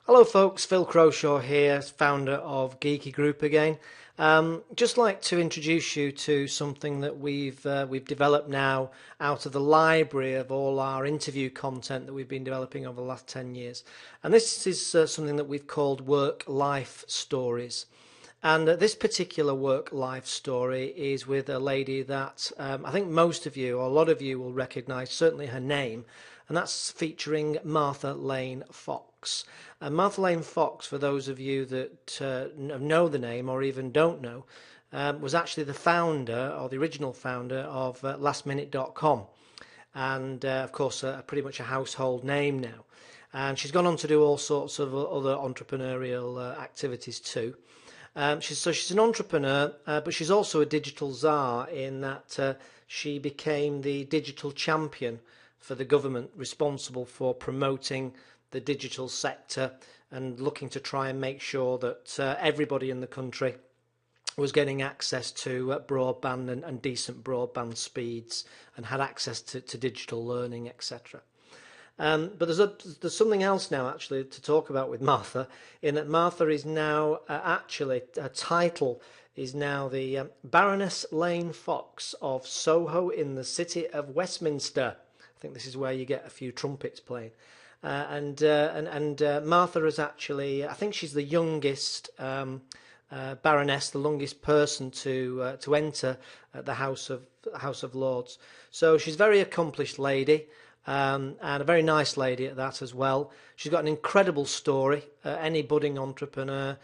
Hello folks, Phil Croshaw here, founder of Geeky Group again. Just like to introduce you to something that we've developed now out of the library of all our interview content that we've been developing over the last 10 years. And this is something that we've called work-life stories. And this particular work-life story is with a lady that I think most of you, or a lot of you, will recognise, certainly her name, and that's featuring Martha Lane Fox. Martha Lane Fox, for those of you that know the name or even don't know, was actually the founder, or the original founder, of lastminute.com. And of course, pretty much a household name now. And she's gone on to do all sorts of other entrepreneurial activities too. She's an entrepreneur, but she's also a digital czar in that she became the digital champion for the government responsible for promoting the digital sector and looking to try and make sure that everybody in the country was getting access to broadband and decent broadband speeds and had access to digital learning, etc. But there's something else now actually to talk about with Martha, in that Martha is now actually, her title is now the Baroness Lane Fox of Soho in the City of Westminster. I think this is where you get a few trumpets playing. Martha is actually, I think she's the youngest Baroness, the youngest person to enter the House of Lords. So she's a very accomplished lady. And a very nice lady at that as well. She's got an incredible story. Any budding entrepreneur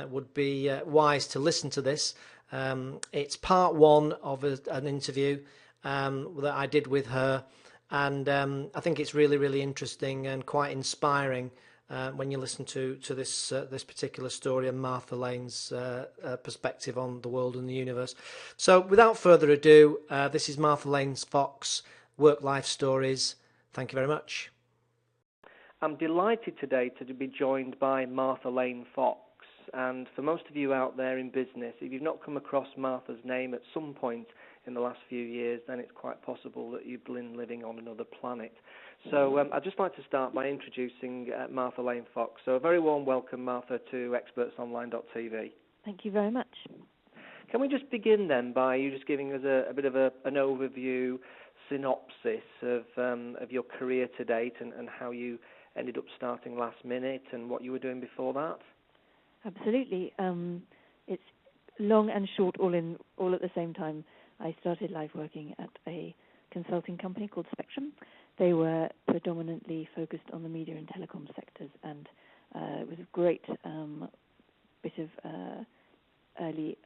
would be wise to listen to this. It's part one of an interview that I did with her, and I think it's really, really interesting and quite inspiring when you listen to this particular story and Martha Lane's perspective on the world and the universe. So, without further ado, this is Martha Lane Fox, Work-Life Stories. Thank you very much. I'm delighted today to be joined by Martha Lane Fox. And for most of you out there in business, if you've not come across Martha's name at some point in the last few years, then it's quite possible that you've been living on another planet. So I'd just like to start by introducing Martha Lane Fox. So a very warm welcome, Martha, to expertsonline.tv. Thank you very much. Can we just begin then by you just giving us a bit of an overview, synopsis of your career to date and how you ended up starting Last Minute and what you were doing before that? Absolutely. It's long and short all at the same time. I started life working at a consulting company called Spectrum. They were predominantly focused on the media and telecom sectors, and it was a great bit of early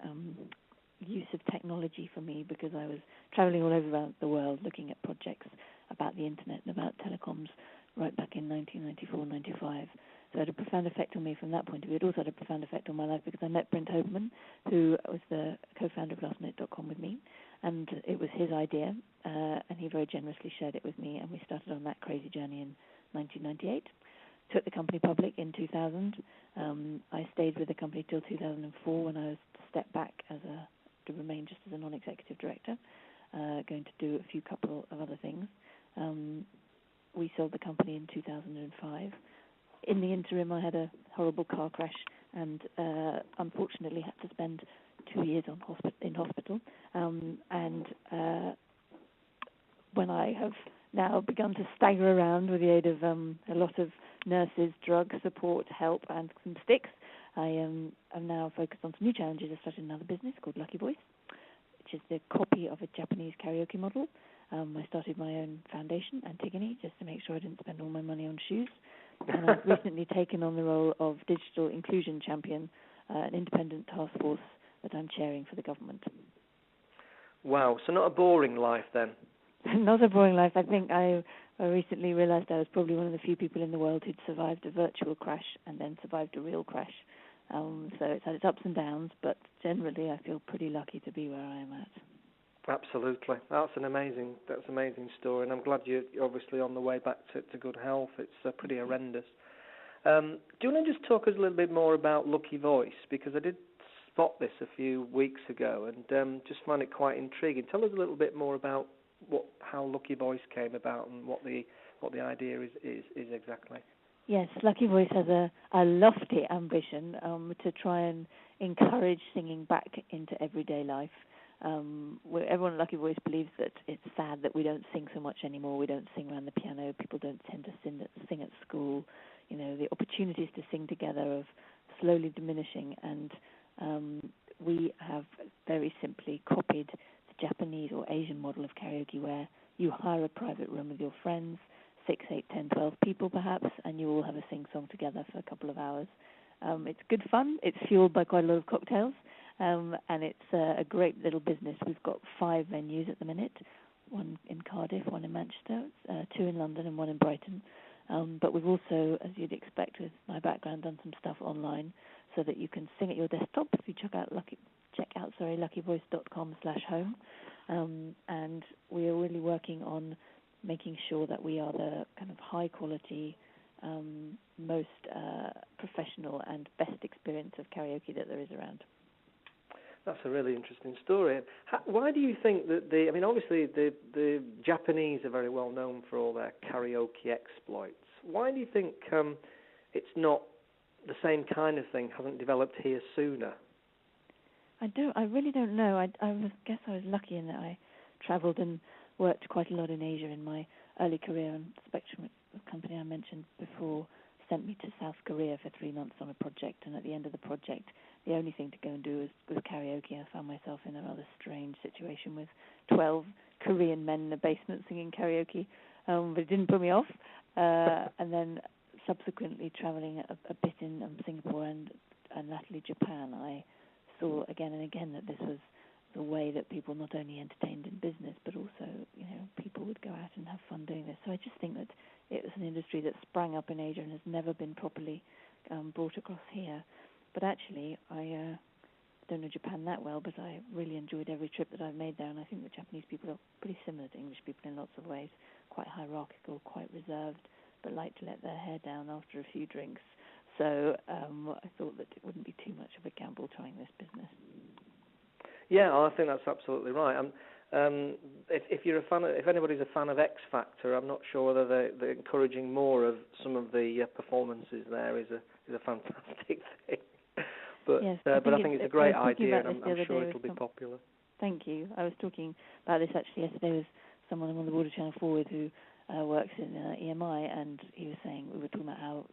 use of technology for me, because I was traveling all over the world looking at projects about the internet and about telecoms right back in 1994, 95. So it had a profound effect on me from that point of view. It also had a profound effect on my life because I met Brent Hoberman, who was the co-founder of lastminute.com with me, and it was his idea, and he very generously shared it with me, and we started on that crazy journey in 1998. Took the company public in 2000. I stayed with the company till 2004 when I was to step back to remain just as a non-executive director, going to do a couple of other things. We sold the company in 2005. In the interim, I had a horrible car crash and unfortunately had to spend 2 years in hospital. When I have now begun to stagger around with the aid of a lot of nurses, drug support, help, and some sticks, I am now focused on some new challenges. I started another business called Lucky Voice, which is the copy of a Japanese karaoke model. I started my own foundation, Antigone, just to make sure I didn't spend all my money on shoes. And I've recently taken on the role of Digital Inclusion Champion, an independent task force that I'm chairing for the government. Wow, so not a boring life then? Not a boring life. I think I recently realized I was probably one of the few people in the world who'd survived a virtual crash and then survived a real crash. So it's had its ups and downs, but generally I feel pretty lucky to be where I am at. Absolutely. That's an amazing story, and I'm glad you're obviously on the way back to good health. It's pretty horrendous. Do you want to just talk us a little bit more about Lucky Voice? Because I did spot this a few weeks ago and just find it quite intriguing. Tell us a little bit more about how Lucky Voice came about and what the idea is exactly. Yes, Lucky Voice has a lofty ambition to try and encourage singing back into everyday life. Everyone at Lucky Voice believes that it's sad that we don't sing so much anymore. We don't sing around the piano. People don't tend to sing at school. You know, the opportunities to sing together are slowly diminishing, and we have very simply copied the Japanese or Asian model of karaoke, where you hire a private room with your friends, 6, 8, 10, 12 people perhaps, and you all have a sing-song together for a couple of hours. It's good fun. It's fueled by quite a lot of cocktails, and it's a great little business. We've got 5 venues at the minute, 1 in Cardiff, 1 in Manchester, 2 in London and 1 in Brighton. But we've also, as you'd expect with my background, done some stuff online so that you can sing at your desktop if you check out luckyvoice.com/home. And we are really working on making sure that we are the kind of high quality, most professional and best experience of karaoke that there is around. That's a really interesting story. Why do you think that obviously the Japanese are very well known for all their karaoke exploits. Why do you think it's not the same kind of thing, hasn't developed here sooner? I really don't know. I guess I was lucky in that I travelled and worked quite a lot in Asia in my early career, and Spectrum, the company I mentioned before, sent me to South Korea for 3 months on a project, and at the end of the project, the only thing to go and do was karaoke. I found myself in a rather strange situation with 12 Korean men in a basement singing karaoke, but it didn't put me off. And then subsequently travelling a bit in Singapore and latterly Japan, I saw again and again that this was the way that people not only entertained in business, but also, people would go out and have fun doing this. So I just think that it was an industry that sprang up in Asia and has never been properly brought across here. But actually, I don't know Japan that well, but I really enjoyed every trip that I've made there, and I think the Japanese people are pretty similar to English people in lots of ways, quite hierarchical, quite reserved, but like to let their hair down after a few drinks. So I thought that it wouldn't be too much of a gamble trying this business. Yeah, I think that's absolutely right. If you're a fan, if anybody's a fan of X Factor, I'm not sure whether they're encouraging more of some of the performances. There is a fantastic thing. But yes, I think it's a great idea, and I'm sure it'll be popular. Thank you. I was talking about this actually yesterday with someone on the Border Channel 4 who works in EMI, and he was saying, we were talking about how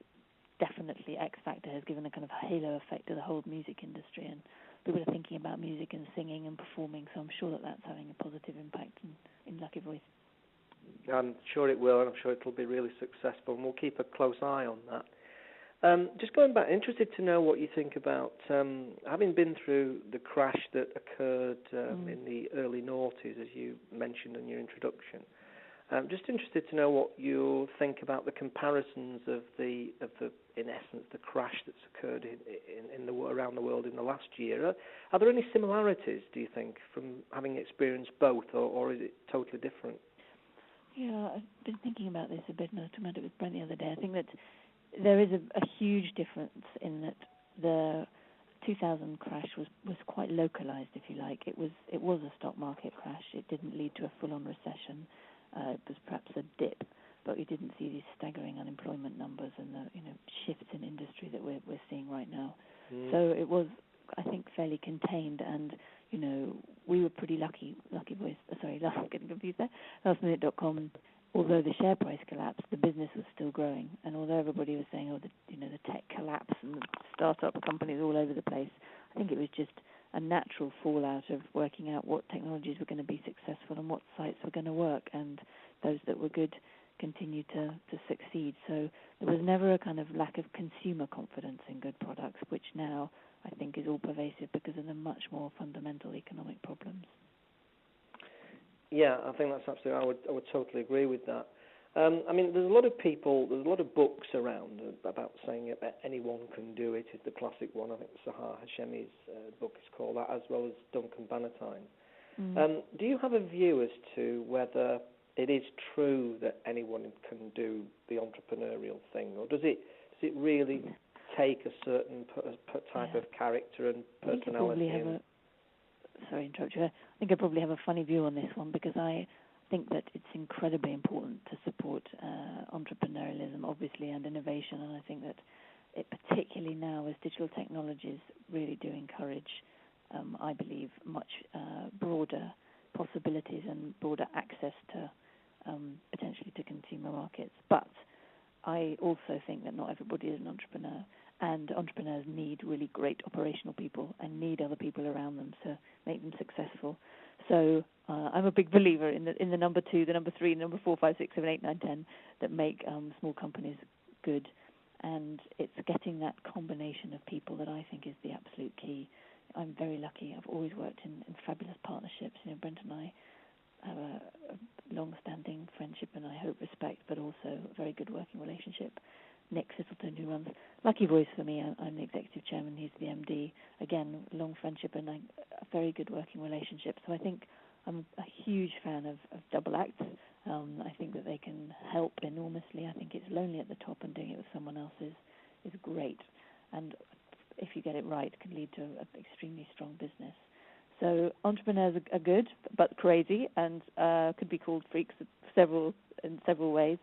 definitely X Factor has given a kind of halo effect to the whole music industry, and people are thinking about music and singing and performing, so I'm sure that that's having a positive impact in Lucky Voice. I'm sure it will, and I'm sure it'll be really successful, and we'll keep a close eye on that. Just going back, interested to know what you think about, having been through the crash that occurred in the early noughties, as you mentioned in your introduction. Just interested to know what you think about the comparisons of the in essence the crash that's occurred around the world in the last year. Are there any similarities, do you think, from having experienced both, or is it totally different? Yeah, I've been thinking about this a bit, and I talked about it with Brent the other day. I think that there is a huge difference in that the 2000 crash was quite localized, if you like. It was a stock market crash. It didn't lead to a full-on recession. It was perhaps a dip, but we didn't see these staggering unemployment numbers and the shifts in industry that we're seeing right now. So it was, I think, fairly contained, and we were pretty lucky. Getting confused there. Lastminute.com. Although the share price collapsed, the business was still growing, and although everybody was saying, the tech collapse and the startup companies all over the place, I think it was just a natural fallout of working out what technologies were going to be successful and what sites were going to work, and those that were good continued to succeed. So there was never a kind of lack of consumer confidence in good products, which now I think is all pervasive because of the much more fundamental economic problems. Yeah, I think that's absolutely. I would totally agree with that. There's a lot of books around about saying anyone can do it. Is the classic one. I think Sahar Hashemi's book is called that, as well as Duncan Bannatyne. Do you have a view as to whether it is true that anyone can do the entrepreneurial thing, or does it really take a certain type of character and personality? Sorry to interrupt you. I think I probably have a funny view on this one because I think that it's incredibly important to support entrepreneurialism, obviously, and innovation. And I think that it, particularly now as digital technologies really do encourage, I believe, much broader possibilities and broader access to potentially to consumer markets. But I also think that not everybody is an entrepreneur, and entrepreneurs need really great operational people and need other people around them to make them successful. So I'm a big believer in the number 2, the number 3, number 4, 5, 6, 7, 8, 9, 10 that make small companies good. And it's getting that combination of people that I think is the absolute key. I'm very lucky. I've always worked in fabulous partnerships. You know, Brent and I have a long-standing friendship and I hope respect, but also a very good working relationship. Nick Sittleton, who runs Lucky Voice for me, I'm the executive chairman, he's the MD. Again, long friendship and a very good working relationship. So I think I'm a huge fan of double acts. I think that they can help enormously. I think it's lonely at the top, and doing it with someone else is great. And if you get it right, it can lead to an extremely strong business. So entrepreneurs are good, but crazy, and could be called freaks in several ways.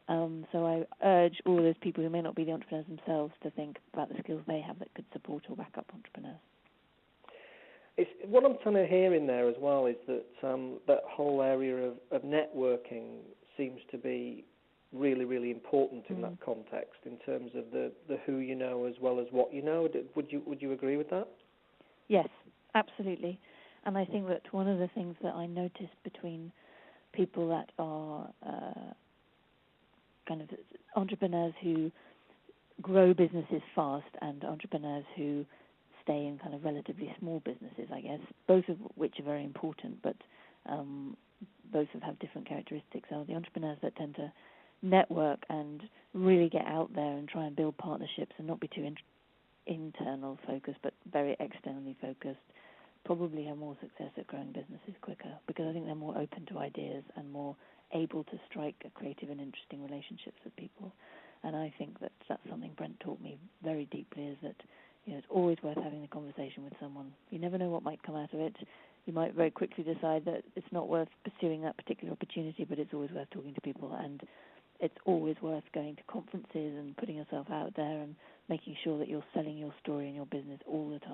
So I urge all those people who may not be the entrepreneurs themselves to think about the skills they have that could support or back up entrepreneurs. What I'm trying to hear in there as well is that that whole area of networking seems to be really, really important in that context in terms of the who you know as well as what you know. Would you agree with that? Yes, absolutely. And I think that one of the things that I noticed between people that are kind of entrepreneurs who grow businesses fast and entrepreneurs who stay in kind of relatively small businesses, I guess, both of which are very important, but both have different characteristics. So the entrepreneurs that tend to network and really get out there and try and build partnerships and not be too internal focused, but very externally focused, probably have more success at growing businesses quicker, because I think they're more open to ideas and more able to strike creative and interesting relationships with people. And I think that that's something Brent taught me very deeply, is that, you know, it's always worth having the conversation with someone. You never know what might come out of it. You might very quickly decide that it's not worth pursuing that particular opportunity, but it's always worth talking to people, and it's always worth going to conferences and putting yourself out there and making sure that you're selling your story and your business all the time.